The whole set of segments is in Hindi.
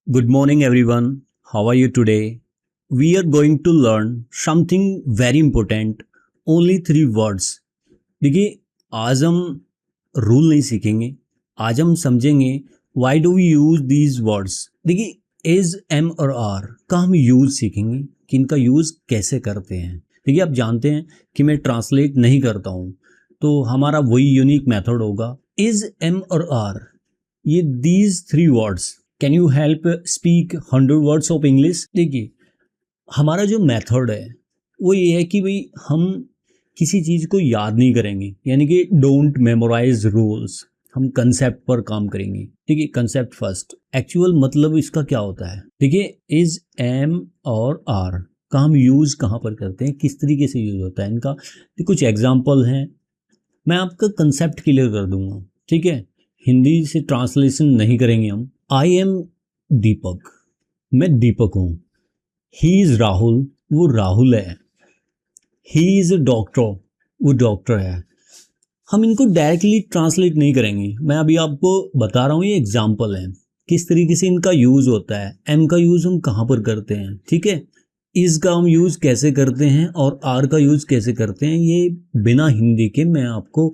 Good morning, everyone. How are you today? We are going to learn something very important. Only three words. देखिए, आज हम रूल नहीं सीखेंगे. आज हम समझेंगे why do we use these words. देखिए, is, am और are का हम यूज सीखेंगे कि इनका यूज कैसे करते हैं. देखिए, आप जानते हैं कि मैं ट्रांसलेट नहीं करता हूँ, तो हमारा वही यूनिक मेथड होगा. is, am और are, ये these three words. Can you help speak 100 words of English. देखिए, हमारा जो मेथड है वो ये है कि भाई हम किसी चीज़ को याद नहीं करेंगे, यानी कि डोंट मेमोराइज रूल्स. हम कंसेप्ट पर काम करेंगे. देखिए, कंसेप्ट फर्स्ट. एक्चुअल मतलब इसका क्या होता है. देखिए, इज, एम और आर का हम यूज कहाँ पर करते हैं, किस तरीके से यूज होता है इनका. कुछ एग्जाम्पल हैं, मैं आपका कंसेप्ट क्लियर कर दूंगा. ठीक है, हिंदी से ट्रांसलेशन नहीं करेंगे हम. आई एम दीपक, मैं दीपक हूँ. ही इज राहुल, वो राहुल है. ही इज अ डॉक्टर, वो डॉक्टर है. हम इनको डायरेक्टली ट्रांसलेट नहीं करेंगे. मैं अभी आपको बता रहा हूँ, ये एग्जाम्पल है किस तरीके से इनका यूज होता है. एम का यूज हम कहाँ पर करते हैं, ठीक है. इज का हम यूज कैसे करते हैं और आर का यूज कैसे करते हैं, ये बिना हिंदी के मैं आपको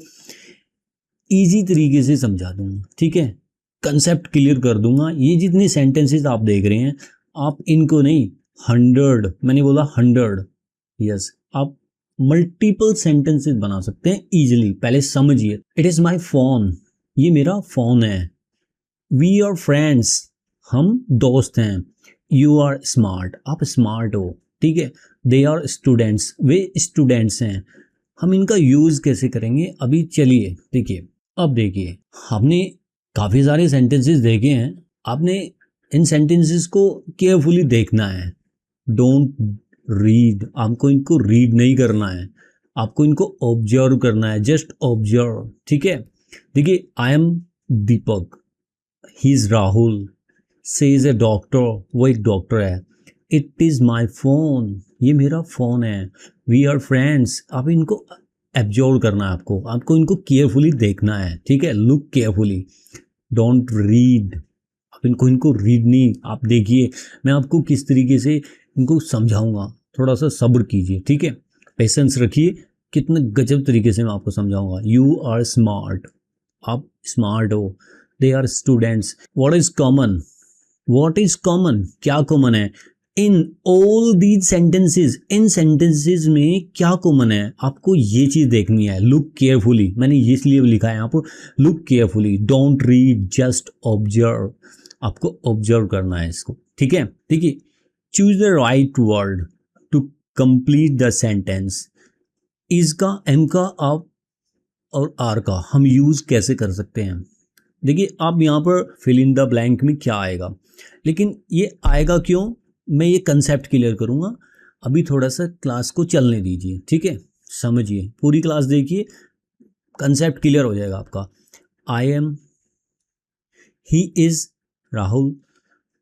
इजी तरीके से समझा दूंगा. ठीक है, कंसेप्ट क्लियर कर दूंगा. ये जितने सेंटेंसेस आप देख रहे हैं, आप इनको नहीं 100, मैंने बोला 100, यस, आप मल्टीपल सेंटेंसेस बना सकते हैं इजीली. पहले समझिए. इट इज माय फोन, ये मेरा फोन है. वी आर फ्रेंड्स, हम दोस्त हैं. यू आर स्मार्ट, आप स्मार्ट हो. ठीक है. दे आर स्टूडेंट्स, वे स्टूडेंट्स हैं. हम इनका यूज कैसे करेंगे, अभी चलिए देखिए. अब देखिए, हमने काफ़ी सारे सेंटेंसेस देखे हैं. आपने इन सेंटेंसेस को केयरफुली देखना है. डोंट रीड, आपको इनको रीड नहीं करना है, आपको इनको ऑब्जर्व करना है. Just observe. ठीक है. देखिए, I am Deepak, he is Rahul, से इज ए डॉक्टर, वो एक डॉक्टर है. इट इज़ माई फोन, ये मेरा फ़ोन है. वी आर फ्रेंड्स, आप इनको एब्जॉर्व करना है. आपको इनको केयरफुली देखना है. ठीक है, लुक केयरफुली. डोंट रीड, आप इनको रीड नहीं. आप देखिए, मैं आपको किस तरीके से इनको समझाऊंगा. थोड़ा सा सब्र कीजिए. ठीक है, पेशेंस रखिए. कितने गजब तरीके से मैं आपको समझाऊंगा. यू आर स्मार्ट, आप स्मार्ट हो. They are students. What is common, what is common, क्या कॉमन है. इन ऑल दीज सेंटेंसेस, इन सेंटेंसेस में क्या कॉमन है, आपको ये चीज़ देखनी है. लुक केयरफुली, मैंने इसलिए लिखा है यहाँ पर look carefully. Don't read, just observe. आपको ऑब्जर्व करना है इसको. ठीक है. देखिए, choose the right word to complete the sentence. Is का, एम का, आप और आर का हम यूज कैसे कर सकते हैं. देखिए, आप यहाँ पर फिल इन द ब्लैंक में क्या आएगा, लेकिन ये आएगा क्यों, मैं ये कंसेप्ट क्लियर करूँगा. अभी थोड़ा सा क्लास को चलने दीजिए. ठीक है, समझिए, पूरी क्लास देखिए, कंसेप्ट क्लियर हो जाएगा आपका. I am, he is Rahul,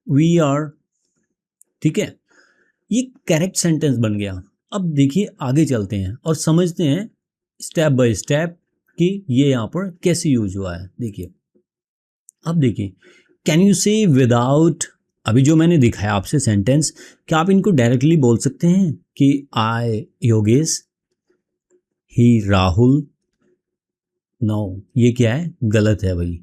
we are. ठीक है, ये करेक्ट सेंटेंस बन गया. अब देखिए, आगे चलते हैं और समझते हैं स्टेप बाय स्टेप कि ये यहाँ पर कैसे यूज हुआ है. देखिए, अब देखिए, कैन यू से विदाउट, अभी जो मैंने दिखाया आपसे सेंटेंस, क्या आप इनको डायरेक्टली बोल सकते हैं कि आई योगेश, ही राहुल. नो, ये क्या है, गलत है भाई.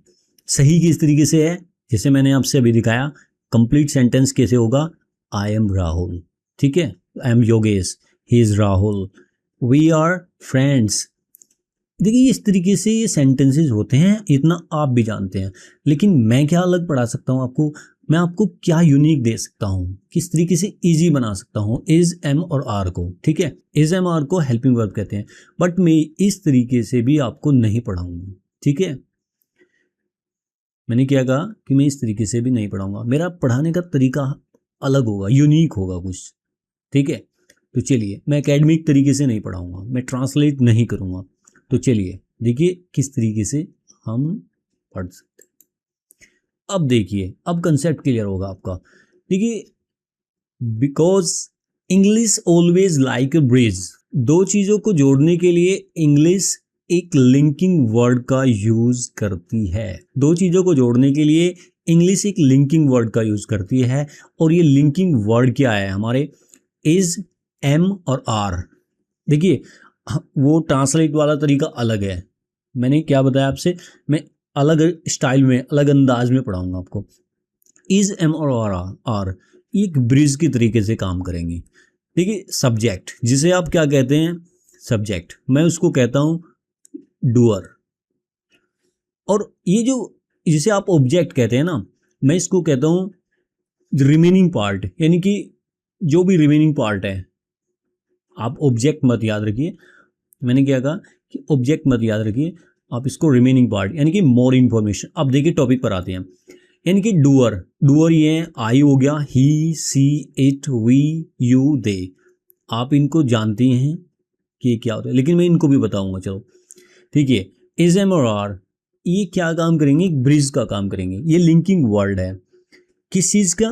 सही किस तरीके से है, जैसे मैंने आपसे अभी दिखाया. कंप्लीट सेंटेंस कैसे होगा, आई एम राहुल. ठीक है, I am Yogesh, he is Rahul, we are friends. देखिए, इस तरीके से ये सेंटेंसेस होते हैं, इतना आप भी जानते हैं. लेकिन मैं क्या अलग पढ़ा सकता हूँ आपको, मैं आपको क्या यूनिक दे सकता हूँ, किस तरीके से इजी बना सकता हूँ इज, एम और आर को. ठीक है, इज, एम, आर को हेल्पिंग वर्ब कहते हैं, बट मैं इस तरीके से भी आपको नहीं पढ़ाऊंगा. ठीक है, मैंने क्या कहा कि मैं इस तरीके से भी नहीं पढ़ाऊंगा. मेरा पढ़ाने का तरीका अलग होगा, यूनिक होगा कुछ. ठीक है, तो चलिए, मैं एकेडमिक तरीके से नहीं पढ़ाऊंगा, मैं ट्रांसलेट नहीं करूँगा. तो चलिए देखिए किस तरीके से हम पढ़ सकते हैं. अब देखिए, अब कंसेप्ट क्लियर होगा आपका. देखिए, because English always like a bridge, दो चीज़ों को जोड़ने के लिए इंग्लिश एक लिंकिंग वर्ड का यूज करती है. दो चीज़ों को जोड़ने के लिए इंग्लिश एक लिंकिंग वर्ड का यूज़ करती है, और ये लिंकिंग वर्ड क्या है हमारे, इज़, एम और आर। देखिए वो ट्रांसलेट वाला तरीका अलग है, मैंने क्या बताया आपसे, मैं अलग स्टाइल में अलग अंदाज में पढ़ाऊंगा आपको। इज़, एम और आर एक ब्रिज के तरीके से काम करेंगे। देखिए सब्जेक्ट जिसे आप क्या कहते हैं, सब्जेक्ट, मैं उसको कहता हूँ डूअर, और ये जो जिसे आप ऑब्जेक्ट कहते हैं ना, मैं इसको कहता हूँ रिमेनिंग पार्ट, यानी कि जो भी रिमेनिंग पार्ट है। आप ऑब्जेक्ट मत याद रखिए, मैंने क्या कहा कि ऑब्जेक्ट मत याद रखिए, आप इसको रिमेनिंग पार्ट यानी कि मोर इन्फॉर्मेशन। अब देखिए टॉपिक पर आते हैं, यानी कि डूअर, डूअर ये आई हो गया, ही, सी, इट, वी, यू, दे। आप इनको जानते हैं कि ये क्या होता है, लेकिन मैं इनको भी बताऊंगा, चलो ठीक है। इज, एम और आर ये क्या काम करेंगे, ब्रिज का काम करेंगे। ये लिंकिंग वर्ड है, किस चीज़ का,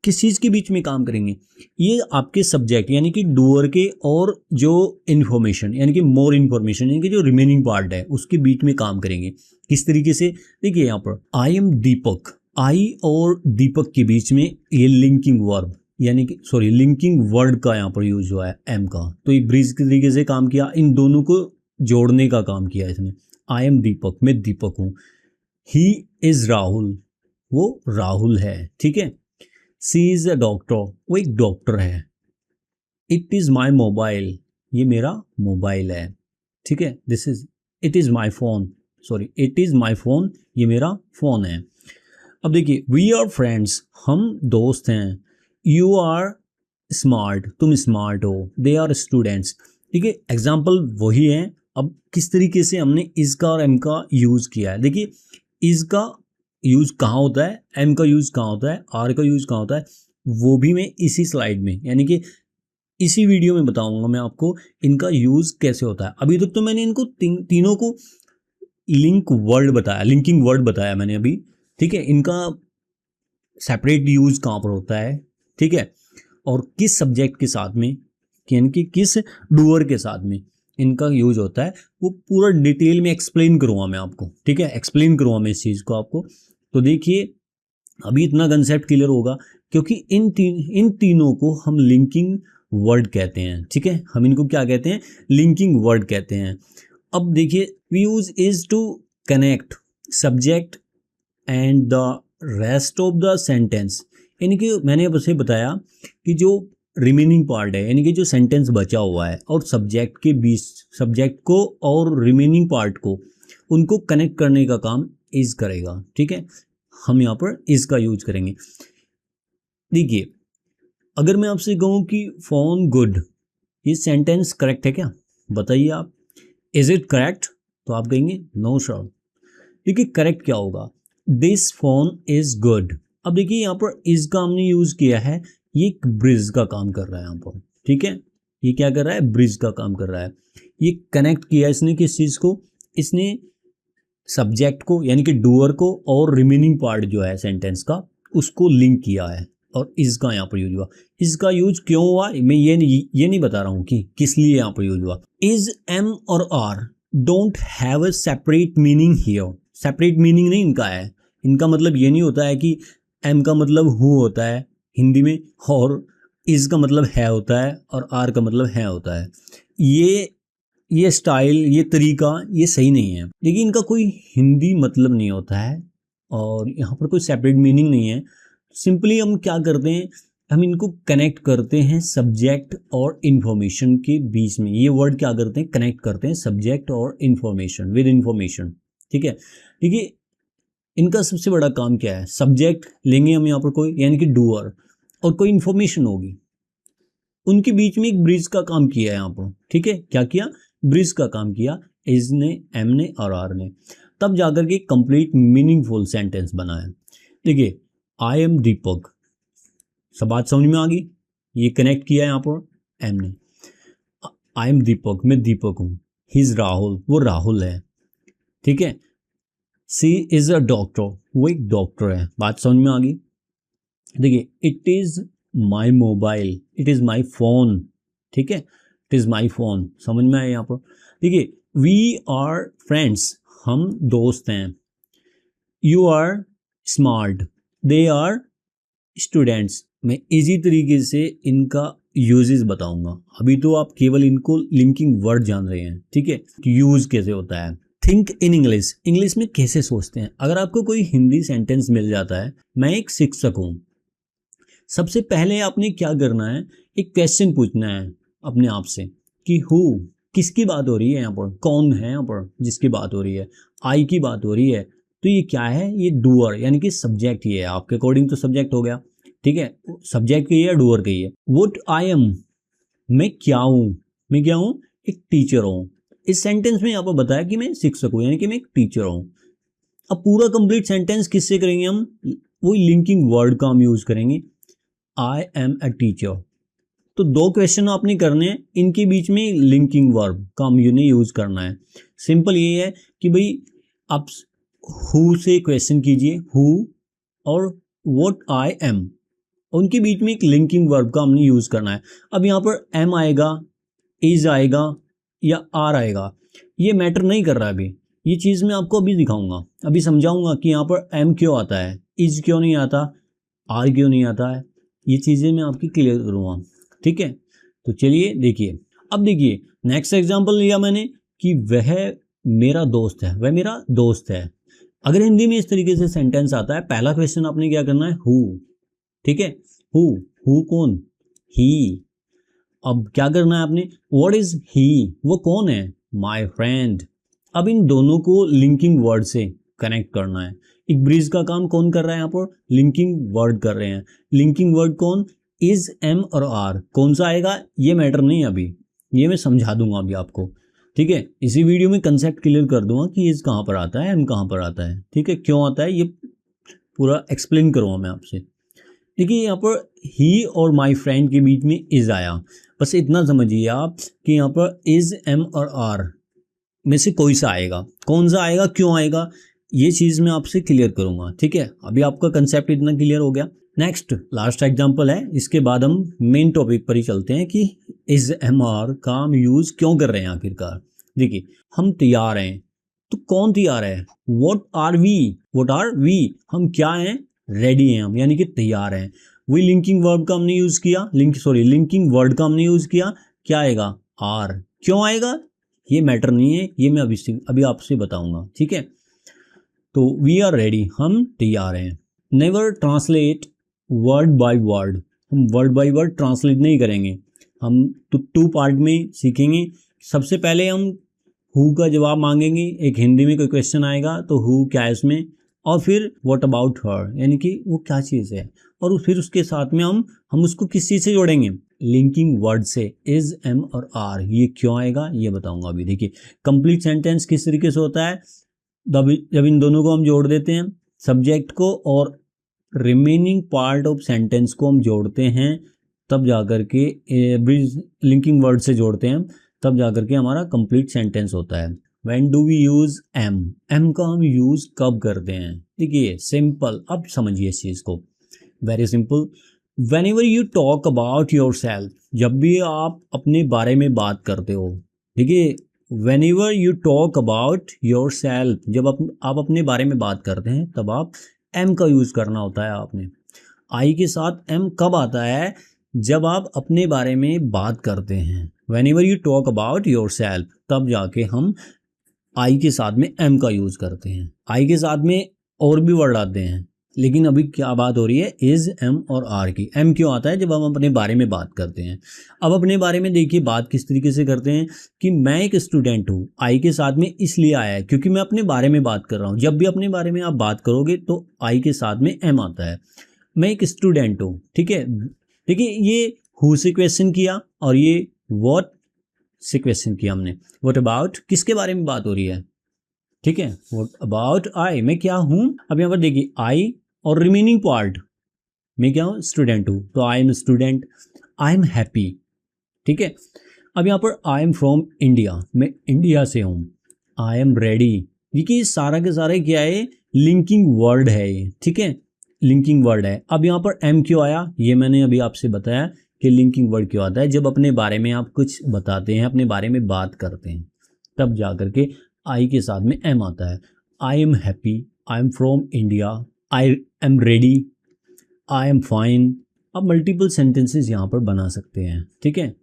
किस चीज़ के बीच में काम करेंगे, ये आपके सब्जेक्ट यानी कि डूअर के और जो इन्फॉर्मेशन यानी कि मोर इन्फॉर्मेशन यानी कि जो रिमेनिंग पार्ट है उसके बीच में काम करेंगे। किस तरीके से, देखिए यहाँ पर आई एम दीपक, आई और दीपक के बीच में ये लिंकिंग वर्ब यानी कि सॉरी लिंकिंग वर्ड का यहाँ पर यूज हुआ है, एम का, तो ये ब्रिज के तरीके से काम किया, इन दोनों को जोड़ने का काम किया इसने। आई एम दीपक, मैं दीपक हूँ। ही इज राहुल, वो राहुल है, ठीक है। सी इज अ डॉक्टर, वो एक डॉक्टर है। इट इज माई मोबाइल, ये मेरा मोबाइल है, ठीक है। This is, it is my phone, sorry it is my phone, ये मेरा फोन है। अब देखिए वी आर फ्रेंड्स, हम दोस्त हैं। यू आर स्मार्ट, तुम स्मार्ट हो। दे आर स्टूडेंट्स, ठीक है। एग्जाम्पल वही है, अब किस तरीके से हमने इसका और एम का यूज़ किया है। देखिए इसका यूज़ कहाँ होता है, एम का यूज़ कहाँ होता है, आर का यूज़ कहाँ होता है, वो भी मैं इसी स्लाइड में यानी कि इसी वीडियो में बताऊंगा मैं आपको इनका यूज़ कैसे होता है। अभी तक तो मैंने इनको तीनों को लिंक वर्ड बताया, लिंकिंग वर्ड बताया मैंने अभी, ठीक है। इनका सेपरेट यूज़ कहाँ पर होता है, ठीक है, और किस सब्जेक्ट के साथ में यानी कि किस डूअर के साथ में इनका यूज होता है, वो पूरा डिटेल में एक्सप्लेन करूँगा मैं आपको, ठीक है। एक्सप्लेन करूँगा मैं इस चीज़ को आपको। तो देखिए अभी इतना कंसेप्ट क्लियर होगा, क्योंकि इन तीनों को हम लिंकिंग वर्ड कहते हैं, ठीक है। हम इनको क्या कहते हैं, लिंकिंग वर्ड कहते हैं। अब देखिए we use is to connect subject and the rest of the sentence, यानी कि मैंने अब उसे बताया कि जो रिमेनिंग पार्ट है यानी कि जो सेंटेंस बचा हुआ है और सब्जेक्ट के बीच, सब्जेक्ट को और रिमेनिंग पार्ट को उनको कनेक्ट करने का काम इज करेगा, ठीक है। हम यहाँ पर इज का यूज करेंगे। देखिए अगर मैं आपसे कहूँ कि फोन गुड, ये सेंटेंस करेक्ट है क्या, बताइए आप, इज इट करेक्ट, तो आप कहेंगे नो सर। देखिए करेक्ट क्या होगा, दिस फोन इज गुड। अब देखिए यहाँ पर इज का हमने यूज किया है, ये एक ब्रिज का काम कर रहा है यहाँ पर, ठीक है। ये क्या कर रहा है, ब्रिज का काम कर रहा है। ये कनेक्ट किया इसने किस चीज को, इसने सब्जेक्ट को यानी कि डूअर को और रिमेनिंग पार्ट जो है सेंटेंस का उसको लिंक किया है, और इसका यहाँ पर यूज हुआ। इसका यूज क्यों हुआ, मैं ये नहीं बता रहा हूँ कि किस लिए यहाँ पर यूज हुआ। इज, एम और are don't have a separate meaning here, separate meaning नहीं इनका है। इनका मतलब ये नहीं होता है कि एम का मतलब हु होता है हिंदी में, और इज का मतलब है होता है, और आर का मतलब है होता है। ये स्टाइल, ये तरीका, ये सही नहीं है। देखिए इनका कोई हिंदी मतलब नहीं होता है, और यहाँ पर कोई सेपरेट मीनिंग नहीं है। सिंपली हम क्या करते हैं, हम इनको कनेक्ट करते हैं सब्जेक्ट और इन्फॉर्मेशन के बीच में। ये वर्ड क्या करते हैं, कनेक्ट करते हैं सब्जेक्ट और इन्फॉर्मेशन विद इन्फॉर्मेशन, ठीक है। देखिए इनका सबसे बड़ा काम क्या है, सब्जेक्ट लेंगे हम यहाँ पर कोई यानी कि डूअर, और कोई इन्फॉर्मेशन होगी, उनके बीच में एक ब्रिज का काम किया है यहाँ पर, ठीक है। क्या किया, ब्रिज का काम किया इज ने, एम ने और आर ने, तब जाकर के कंप्लीट मीनिंगफुल सेंटेंस बना है। देखिए आई एम दीपक, सब बात समझ में आ गई, ये कनेक्ट किया है यहाँ पर एम ने। आई एम दीपक, मैं दीपक हूँ। ही इज राहुल, वो राहुल है, ठीक है। सी इज अ डॉक्टर, वो एक डॉक्टर है, बात समझ में आ गई। देखिए it is my mobile, it is my phone, ठीक है। इट इज माई फोन, समझ में आया यहाँ पर। देखिए वी आर फ्रेंड्स, हम दोस्त हैं। You are smart, they are students. मैं इजी तरीके से इनका यूजेस बताऊंगा। अभी तो आप केवल इनको लिंकिंग वर्ड जान रहे हैं, ठीक है, यूज कैसे होता है। थिंक इन इंग्लिश, इंग्लिश में कैसे सोचते हैं। अगर आपको कोई हिंदी सेंटेंस मिल जाता है, मैं एक शिक्षक हूँ, सबसे पहले आपने क्या करना है, एक क्वेश्चन पूछना है अपने आप से कि हु, किसकी बात हो रही है यहाँ पर, कौन है यहाँ पर जिसकी बात हो रही है, आई की बात हो रही है, तो ये क्या है, ये डूअर यानी कि सब्जेक्ट ही है। आपके अकॉर्डिंग तो सब्जेक्ट हो गया, ठीक है, सब्जेक्ट कही है डूअर कही है। व्हाट आई एम, मैं क्या हूँ, मैं क्या हूँ, एक टीचर हूँ। इस सेंटेंस में यहाँ पर बताया कि मैं शिक्षक हूँ यानी कि मैं एक टीचर हूँ। अब पूरा कंप्लीट सेंटेंस किससे करेंगे हम, वही लिंकिंग वर्ड का हम यूज करेंगे, आई एम अ टीचर। तो दो क्वेश्चन आपने करने हैं, इनके बीच में लिंकिंग वर्ब का हम यूज करना है। सिंपल ये है कि भाई आप हु से क्वेश्चन कीजिए, हु और व्हाट आई एम, उनके बीच में एक लिंकिंग वर्ब का हमने यूज करना है। अब यहाँ पर एम आएगा, इज आएगा या आर आएगा, ये मैटर नहीं कर रहा है अभी। ये चीज़ मैं आपको अभी दिखाऊंगा, अभी समझाऊंगा कि यहाँ पर एम क्यों आता है, इज क्यों नहीं आता, आर क्यों नहीं आता है। ये चीज़ें मैं आपकी क्लियर करूँगा, ठीक है। तो चलिए देखिए, अब देखिए नेक्स्ट एग्जांपल लिया मैंने कि वह मेरा दोस्त है, वह मेरा दोस्त है। अगर हिंदी में इस तरीके से सेंटेंस आता है, पहला क्वेश्चन आपने क्या करना है, हु, ठीक है, हु कौन, ही। अब क्या करना है आपने, व्हाट इज ही, वो कौन है, माय फ्रेंड। अब इन दोनों को लिंकिंग वर्ड से कनेक्ट करना है। एक ब्रिज का काम कौन कर रहा है यहाँ पर, लिंकिंग वर्ड कर रहे हैं। लिंकिंग वर्ड कौन, इज, एम और आर, कौन सा आएगा ये मैटर नहीं, अभी ये मैं समझा दूंगा अभी आपको, ठीक है। इसी वीडियो में कंसेप्ट क्लियर कर दूंगा कि इज कहाँ पर आता है, एम कहाँ पर आता है, ठीक है, क्यों आता है, ये पूरा एक्सप्लेन करूँगा मैं आपसे। देखिए यहाँ पर ही और माय फ्रेंड के बीच में इज आया, बस इतना समझिए आप कि यहाँ पर इज, एम और आर में से कोई सा आएगा, कौन सा आएगा, क्यों आएगा, ये चीज़ मैं आपसे क्लियर करूंगा, ठीक है। अभी आपका कंसेप्ट इतना क्लियर हो गया। नेक्स्ट लास्ट एग्जांपल है, इसके बाद हम मेन टॉपिक पर ही चलते हैं कि इज, एम, आर का हम यूज क्यों कर रहे हैं आखिरकार। देखिए हम तैयार हैं, तो कौन तैयार है, what are we, what are we, हम क्या हैं, रेडी हैं हम, यानी कि तैयार हैं। वही लिंकिंग वर्ब का हमने यूज किया, लिंकिंग वर्ड का हमने यूज किया, क्या आएगा, आर। क्यों आएगा ये मैटर नहीं है, ये मैं अभी आपसे बताऊंगा, ठीक है। तो वी आर रेडी, हम तैयार हैं। Never translate word by word, हम वर्ड बाय वर्ड ट्रांसलेट नहीं करेंगे, हम तो टू पार्ट में सीखेंगे। सबसे पहले हम हु का जवाब मांगेंगे, एक हिंदी में कोई क्वेश्चन आएगा तो हु क्या है इसमें, और फिर व्हाट अबाउट हर, यानी कि वो क्या चीज़ है, और फिर उसके साथ में हम उसको किस चीज़ से जोड़ेंगे, लिंकिंग वर्ड से, इज, एम और आर। ये क्यों आएगा ये बताऊंगा अभी। देखिए कंप्लीट सेंटेंस किस तरीके से होता है, जब इन दोनों को हम जोड़ देते हैं, सब्जेक्ट को और रिमेनिंग पार्ट ऑफ सेंटेंस को हम जोड़ते हैं, तब जाकर के लिंकिंग वर्ड से जोड़ते हैं, तब जाकर के हमारा कंप्लीट सेंटेंस होता है। When do we use am, am का हम यूज कब करते हैं, देखिए सिंपल, अब समझिए इस चीज़ को, very simple. Whenever you talk about your self, जब भी आप अपने बारे में बात करते हो, देखिए whenever you talk about your self, जब आप अपने बारे में बात करते हैं तब आप एम का यूज़ करना होता है आपने। आई के साथ एम कब आता है, जब आप अपने बारे में बात करते हैं, whenever you talk about your self, तब जाके हम आई के साथ में एम का यूज़ करते हैं। आई के साथ में और भी वर्ड आते हैं, लेकिन अभी क्या बात हो रही है, इज, एम और आर की। एम क्यों आता है, जब हम अपने बारे में बात करते हैं। अब अपने बारे में देखिए बात किस तरीके से करते हैं कि मैं एक स्टूडेंट हूँ, आई के साथ में इसलिए आया है क्योंकि मैं अपने बारे में बात कर रहा हूँ। जब भी अपने बारे में आप बात करोगे तो आई के साथ में एम आता है। मैं एक स्टूडेंट हूँ, ठीक है। देखिए ये हु से क्वेश्चन किया और ये व्हाट से क्वेश्चन किया हमने। व्हाट अबाउट, किसके बारे में बात हो रही है, ठीक है, व्हाट अबाउट आई, मैं क्या हूँ। अब यहाँ पर देखिए आई और रिमेनिंग पार्ट, मैं क्या हूँ, स्टूडेंट हूँ, तो I am student, I am happy, ठीक है। अब यहाँ पर आई एम फ्रॉम इंडिया, मैं इंडिया से हूँ, आई एम रेडी। देखिए सारा के सारे क्या है, लिंकिंग वर्ड है ये, ठीक है, लिंकिंग वर्ड है। अब यहाँ पर एम क्यों आया, ये मैंने अभी आपसे बताया कि लिंकिंग वर्ड क्यों आता है, जब अपने बारे में आप कुछ बताते हैं, अपने बारे में बात करते हैं, तब जा करके आई के साथ में एम आता है। I am happy, I am from India, I am ready, I am fine. आप मल्टीपल सेंटेंसेस यहाँ पर बना सकते हैं, ठीक है।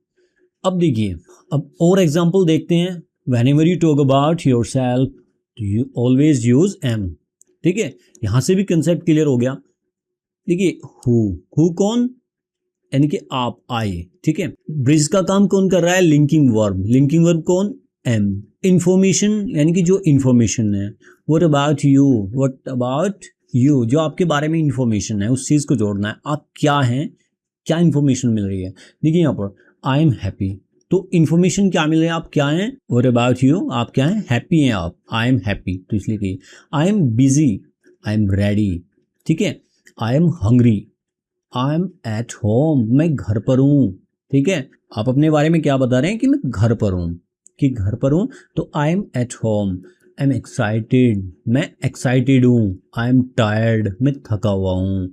अब देखिए, अब और एग्जाम्पल देखते हैं। Whenever you talk about yourself you always use am, ठीक है। यहाँ से भी कंसेप्ट क्लियर हो गया। देखिए, हु कौन, यानी कि आप, आई, ठीक है। ब्रिज का काम कौन कर रहा है, लिंकिंग वर्ब कौन, एम। इंफॉर्मेशन यानी कि जो इंफॉर्मेशन है, व्हाट अबाउट यू, जो आपके बारे में इंफॉर्मेशन है उस चीज को जोड़ना है। आप क्या हैं, क्या इंफॉर्मेशन मिल रही है। देखिए यहाँ पर आई एम हैप्पी, तो इंफॉर्मेशन क्या मिल रही है, आप क्या हैं। व्हाट अबाउट यू, आप क्या हैं, हैप्पी हैं आप, आई एम हैप्पी, तो इसलिए कि I am busy, I am ready, ठीक है। I am hungry, I am at home, मैं घर पर हूँ, ठीक है। आप अपने बारे में क्या बता रहे हैं कि मैं घर पर हूँ, कि घर पर हूँ, तो आई am at home. I am excited, मैं एक्साइटेड हूँ। आई एम टायर्ड, मैं थका हुआ हूँ।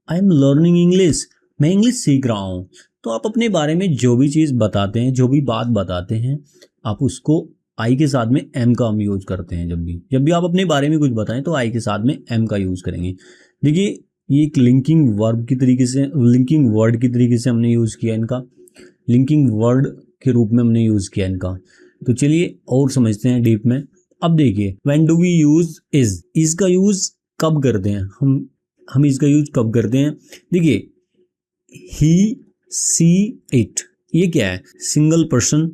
आई एम लर्निंग इंग्लिश, मैं इंग्लिश सीख रहा हूँ। तो आप अपने बारे में जो भी चीज़ बताते हैं, जो भी बात बताते हैं, आप उसको आई के साथ में एम का हम यूज करते हैं। जब भी आप अपने बारे में कुछ बताएं तो आई के साथ में एम का यूज करेंगे। देखिए, ये एक लिंकिंग वर्ब की तरीके से, लिंकिंग वर्ड की तरीके से हमने यूज़ किया इनका, लिंकिंग वर्ड के रूप में हमने यूज़ किया इनका। तो चलिए और समझते हैं डीप में। अब देखिए, when do we use is का यूज कब करते हैं हम इसका यूज कब करते हैं। देखिए, ही, सी, इट, ये क्या है, सिंगल पर्सन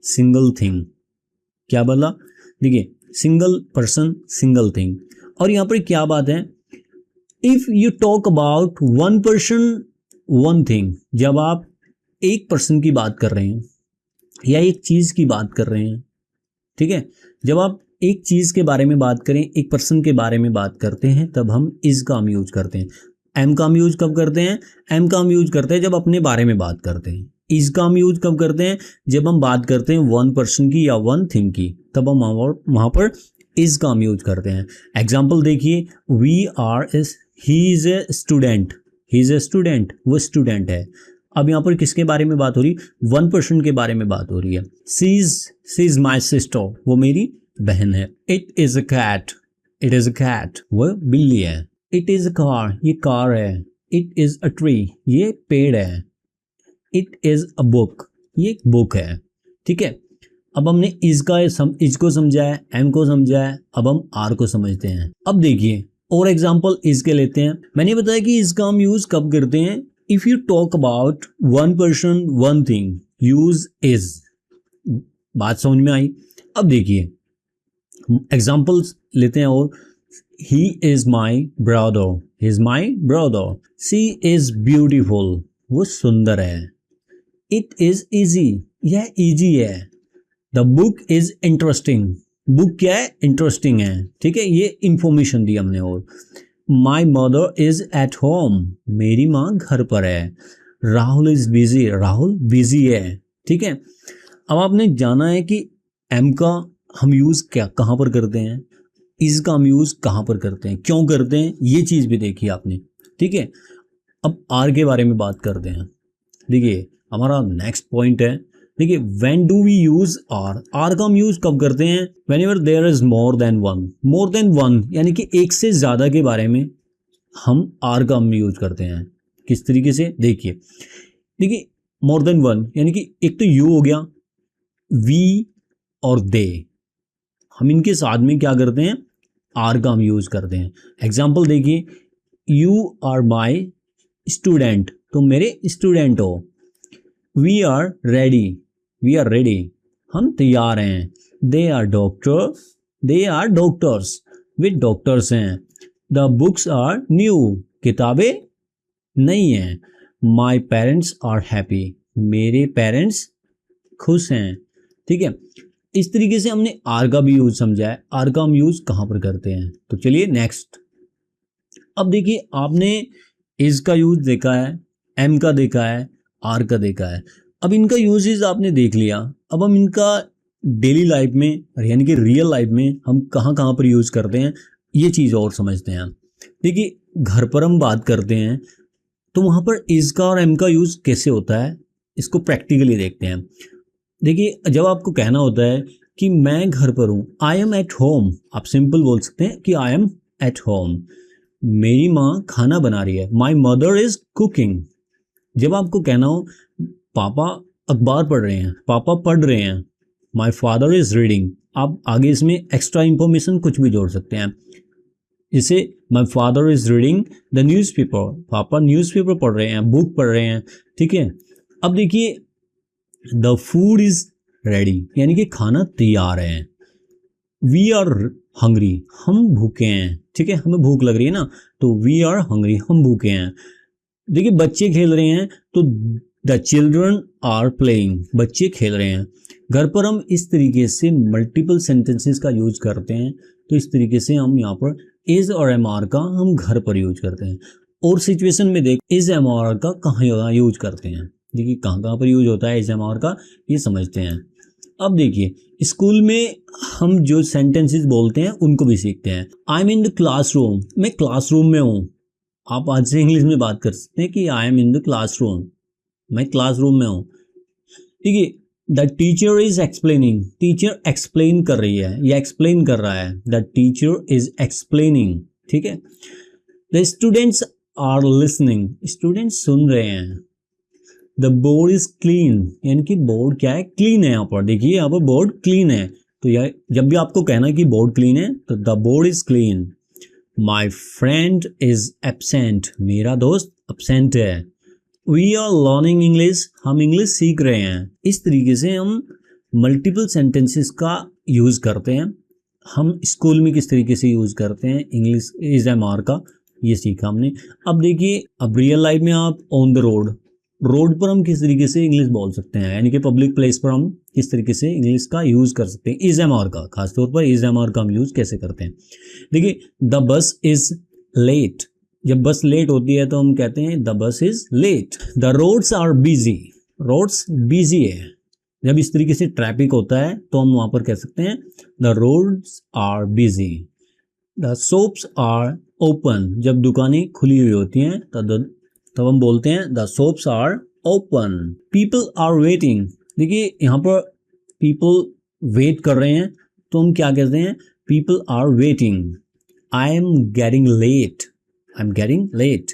सिंगल थिंग। क्या बोला, देखिए, सिंगल पर्सन सिंगल थिंग। और यहाँ पर क्या बात है, if you talk about one person one thing, जब आप एक पर्सन की बात कर रहे हैं या एक चीज की बात कर रहे हैं, ठीक है, जब आप एक चीज के बारे में बात करें, एक पर्सन के बारे में बात करते हैं, तब हम इज का हम यूज करते हैं। एम का हम यूज कब करते हैं, एम का हम यूज करते हैं जब अपने बारे में बात करते हैं। इज का हम यूज कब करते हैं, जब हम बात करते हैं वन पर्सन की या वन थिंग की, तब हम वहां पर इज का हम यूज करते हैं। एग्जाम्पल देखिए, we are is, he is a student, he is a student, वो स्टूडेंट है। अब यहाँ पर किसके बारे में बात हो रही, वन पर्सन के बारे में बात हो रही है। सी इज माई सिस्टर, वो मेरी बहन है। It is a cat, it is a cat, वो बिल्ली है। इट इज अ कार, ये कार है। इट इज अ ट्री, ये पेड़ है। इट इज अ बुक, ये एक बुक है, ठीक है। अब हमने इज को समझा है, एम को समझा है, अब हम आर को समझते हैं। अब देखिए और एग्जांपल इज के लेते हैं। मैंने बताया कि इज का हम यूज कब करते हैं, if you talk about one person one thing, use is. बात समझ में आई। अब देखिए एग्जांपल्स लेते हैं और, he is my brother, he is my brother. She is beautiful, वो सुंदर है। इट इज इजी, यह इजी है। The book is interesting, book क्या है, इंटरेस्टिंग है, ठीक है। ये इंफॉर्मेशन दी हमने। और my mother is at home, मेरी माँ घर पर है। Rahul is busy, Rahul busy है, ठीक है। अब आपने जाना है कि एम का हम यूज क्या कहाँ पर करते हैं, इज का हम यूज कहाँ पर करते हैं, क्यों करते हैं, ये चीज भी देखी आपने, ठीक है। अब आर के बारे में बात करते हैं। देखिए हमारा नेक्स्ट पॉइंट है, देखिए when do we use are, are का हम यूज कब करते हैं, whenever there is more than one, यानी कि एक से ज्यादा के बारे में हम आर का हम यूज करते हैं। किस तरीके से, देखिए मोर देन वन यानी कि एक तो यू हो गया, वी और दे, हम इनके साथ में क्या करते हैं, आर का हम यूज करते हैं। एग्जाम्पल देखिए, यू आर माई स्टूडेंट, तुम मेरे स्टूडेंट हो। वी आर रेडी, हम तैयार हैं। दे आर डॉक्टर्स, वे डॉक्टर्स हैं। द बुक्स आर न्यू, किताबें नई हैं। माई पेरेंट्स आर हैप्पी, मेरे पेरेंट्स खुश हैं, ठीक है। इस तरीके से हमने आर का भी यूज समझा है। आर का हम यूज कहाँ पर करते हैं, तो चलिए नेक्स्ट। अब देखिए आपने इज का यूज देखा है, एम का देखा है, आर का देखा है। अब इनका यूजेज आपने देख लिया। अब हम इनका डेली लाइफ में यानी कि रियल लाइफ में हम कहाँ कहाँ पर यूज करते हैं, ये चीज़ और समझते हैं। देखिए घर पर हम बात करते हैं तो वहाँ पर इज का और एम का यूज कैसे होता है, इसको प्रैक्टिकली देखते हैं। देखिए जब आपको कहना होता है कि मैं घर पर हूँ, आई एम एट होम, आप सिंपल बोल सकते हैं कि आई एम एट होम। मेरी माँ खाना बना रही है, माई मदर इज कुकिंग। जब आपको कहना हो पापा अखबार पढ़ रहे हैं, पापा पढ़ रहे हैं, माई फादर इज रीडिंग, आप आगे इसमें एक्स्ट्रा इंफॉर्मेशन कुछ भी जोड़ सकते हैं। जैसे my father is reading the newspaper, पापा न्यूज़पेपर पढ़ रहे हैं, बुक पढ़ रहे हैं, ठीक है। अब देखिए द फूड इज रेडी, यानी कि खाना तैयार है। वी आर हंग्री, हम भूखे हैं, ठीक है, हमें भूख लग रही है ना, तो वी आर हंग्री, हम भूखे हैं। देखिए बच्चे खेल रहे हैं, तो द चिल्ड्रन आर प्लेइंग, बच्चे खेल रहे हैं। घर पर हम इस तरीके से मल्टीपल सेंटेंसेस का यूज करते हैं, तो इस तरीके से हम यहाँ पर इज और एम आर का हम घर पर यूज करते हैं। और सिचुएशन में देख इज एम आर का कहाँ यूज करते हैं, देखिए कहाँ कहाँ पर यूज होता है इज एम आर का, ये समझते हैं। अब देखिए स्कूल में हम जो सेंटेंसेस बोलते हैं उनको भी सीखते हैं। I am in the classroom, मैं क्लासरूम में हूँ। आप आज से इंग्लिश में बात कर सकते हैं कि I am in the classroom, मैं क्लासरूम में हूँ। ठीक है, the teacher is explaining, teacher explain कर रही है या एक्सप्लेन कर रहा है, द टीचर इज एक्सप्लेनिंग, ठीक है। The students are listening, student सुन रहे हैं। द बोर्ड इज क्लीन, यानी कि बोर्ड क्या है, क्लीन है। यहाँ पर देखिए यहाँ पर बोर्ड क्लीन है, तो यह जब भी आपको कहना है कि बोर्ड क्लीन है तो the board is clean. My friend is absent, मेरा दोस्त एब्सेंट है। वी आर लर्निंग इंग्लिश, हम इंग्लिश सीख रहे हैं। इस तरीके से हम मल्टीपल सेंटेंसेस का यूज़ करते हैं। हम स्कूल में किस तरीके से यूज़ करते हैं इंग्लिश इज एम आर का, ये सीखा हमने। अब देखिए अब रियल लाइफ में आप ऑन द रोड, रोड पर हम किस तरीके से इंग्लिश बोल सकते हैं, यानी कि पब्लिक प्लेस पर हम किस तरीके से इंग्लिश का यूज़ कर सकते हैं इज एम आर का, खासतौर पर इज एम आर का हम यूज़ कैसे करते हैं। देखिए द बस इज लेट, जब बस लेट होती है तो हम कहते हैं the bus is late. The roads are busy, roads busy है। जब इस तरीके से ट्रैफिक होता है तो हम वहाँ पर कह सकते हैं the roads are busy. The shops are open, जब दुकानें खुली हुई होती हैं तब हम बोलते हैं the shops are open. People are waiting, देखिए यहाँ पर पीपल वेट कर रहे हैं तो हम क्या कहते हैं, people are waiting. I am getting late, I am getting late,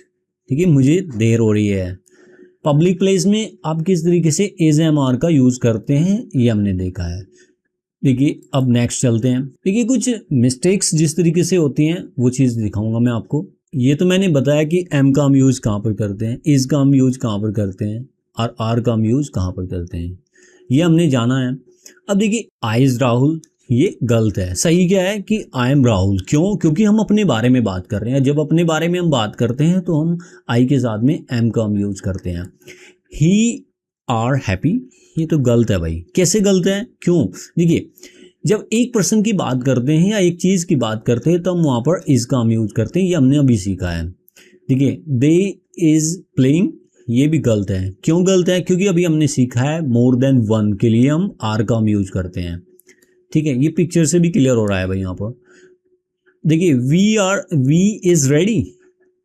ठीक है, मुझे देर हो रही है। पब्लिक प्लेस में आप किस तरीके से इज एम आर का यूज़ करते हैं ये हमने देखा है। देखिए अब नेक्स्ट चलते हैं। देखिए कुछ मिस्टेक्स जिस तरीके से होती हैं वो चीज़ दिखाऊंगा मैं आपको। ये तो मैंने बताया कि एम का हम यूज़ कहाँ पर करते हैं, इज का हम यूज़ कहाँ पर करते हैं और आर का हम यूज़ कहाँ पर करते हैं, ये हमने जाना है। अब देखिए आई इज राहुल, ये गलत है। सही क्या है कि आई एम राहुल, क्यों, क्योंकि हम अपने बारे में बात कर रहे हैं। जब अपने बारे में हम बात करते हैं तो हम आई के साथ में एम का हम यूज़ करते हैं। ही आर हैप्पी, ये तो गलत है भाई। कैसे गलत है, क्यों, देखिए जब एक पर्सन की बात करते हैं या एक चीज़ की बात करते हैं तो हम वहाँ पर इज का हम यूज़ करते हैं, ये हमने अभी सीखा है। देखिए दे इज प्लेइंग, ये भी गलत है। क्यों गलत है, क्योंकि अभी हमने सीखा है मोर देन वन के लिए हम आर का हम यूज़ करते हैं, ठीक है। ये पिक्चर से भी क्लियर हो रहा है भाई यहाँ पर। देखिए वी इज रेडी,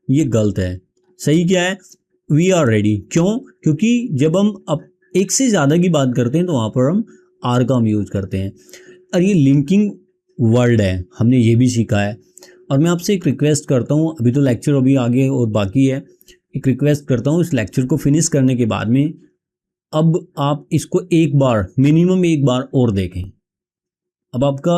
ये गलत है। सही क्या है, वी आर रेडी, क्यों, क्योंकि जब हम अब एक से ज़्यादा की बात करते हैं तो वहाँ पर हम आर का हम यूज़ करते हैं। और ये लिंकिंग वर्ड है, हमने ये भी सीखा है। और मैं आपसे एक रिक्वेस्ट करता हूँ, अभी तो लेक्चर अभी आगे और बाकी है, एक रिक्वेस्ट करता हूँ इस लेक्चर को फिनिश करने के बाद में अब आप इसको एक बार, मिनिमम एक बार और देखें। अब आपका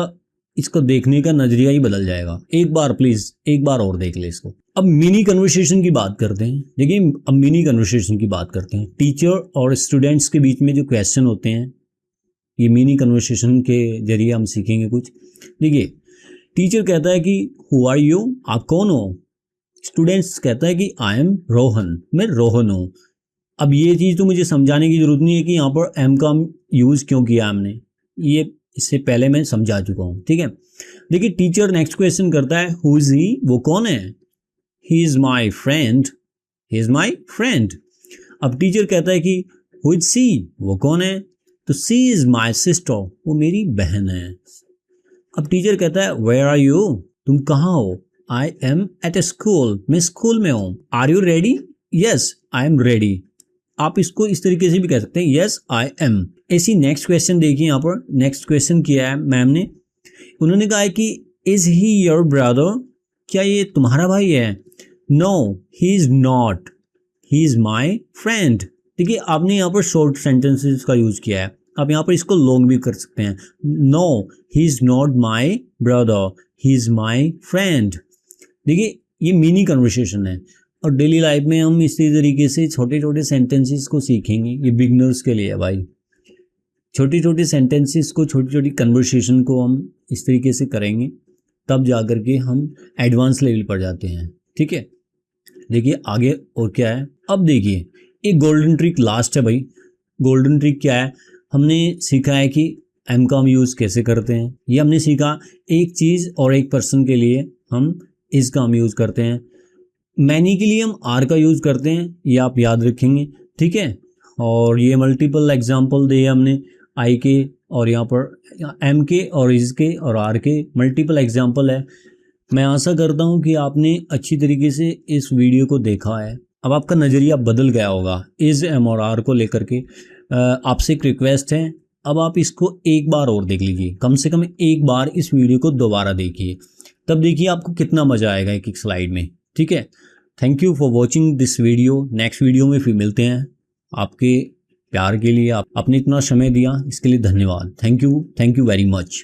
इसको देखने का नजरिया ही बदल जाएगा। एक बार प्लीज एक बार और देख ले इसको। अब मिनी कन्वर्सेशन की बात करते हैं। देखिए अब मिनी कन्वर्सेशन की बात करते हैं। टीचर और स्टूडेंट्स के बीच में जो क्वेश्चन होते हैं, ये मिनी कन्वर्सेशन के जरिए हम सीखेंगे कुछ। देखिए टीचर कहता है कि हु आर यू, आप कौन हो। स्टूडेंट्स कहता है कि आई एम रोहन, मैं रोहन हूँ। अब ये चीज़ तो मुझे समझाने की जरूरत नहीं है कि यहाँ पर एम का यूज़ क्यों किया हमने, ये इससे पहले मैं समझा चुका हूँ, ठीक है। देखिए टीचर नेक्स्ट क्वेश्चन करता है हु इज ही, वो कौन है। ही is my friend, he is my friend. अब टीचर कहता है कि हु इज सी, वो कौन है, तो सी इज माई सिस्टर, वो मेरी बहन है। अब टीचर कहता है वेयर आर यू, तुम कहाँ हो। I am at a school, मैं स्कूल में हूँ। Are you ready, yes I am ready. आप इसको इस तरीके से भी कह सकते हैं यस आई एम। ऐसी नेक्स्ट क्वेश्चन देखिए, यहाँ पर नेक्स्ट क्वेश्चन किया है मैम ने। उन्होंने कहा है कि इज ही योर ब्रदर, क्या ये तुम्हारा भाई है? No, he is not, he is my friend. देखिए आपने यहाँ पर शॉर्ट सेंटेंसेस का यूज़ किया है, आप यहाँ पर इसको लॉन्ग भी कर सकते हैं। No, he is not my brother, he is my friend. देखिए ये मिनी कन्वर्सेशन है, और डेली लाइफ में हम इसी तरीके से छोटे छोटे सेंटेंसेस को सीखेंगे। ये बिगनर्स के लिए है भाई। छोटी छोटी सेंटेंसेस को, छोटी छोटी कन्वर्सेशन को हम इस तरीके से करेंगे, तब जा कर के हम एडवांस लेवल पर जाते हैं। ठीक है, देखिए आगे और क्या है। अब देखिए एक गोल्डन ट्रिक लास्ट है भाई। गोल्डन ट्रिक क्या है? हमने सीखा है कि एम का हम यूज़ कैसे करते हैं, ये हमने सीखा। एक चीज़ और एक पर्सन के लिए हम इस का हम यूज़ करते हैं। मैनी के लिए हम आर का यूज़ करते हैं, ये आप याद रखेंगे। ठीक है, और ये मल्टीपल एग्जांपल दिए हमने आई के, और यहाँ पर एम के और इज के और आर के मल्टीपल एग्जांपल है। मैं आशा करता हूँ कि आपने अच्छी तरीके से इस वीडियो को देखा है। अब आपका नज़रिया बदल गया होगा इज, एम और आर को लेकर के। आपसे एक रिक्वेस्ट है, अब आप इसको एक बार और देख लीजिए, कम से कम एक बार इस वीडियो को दोबारा देखिए, तब देखिए आपको कितना मज़ा आएगा एक एक स्लाइड में। ठीक है, thank you for watching this video. Next video में फिर मिलते हैं। आपके प्यार के लिए, आपने इतना समय दिया इसके लिए धन्यवाद। Thank you very much.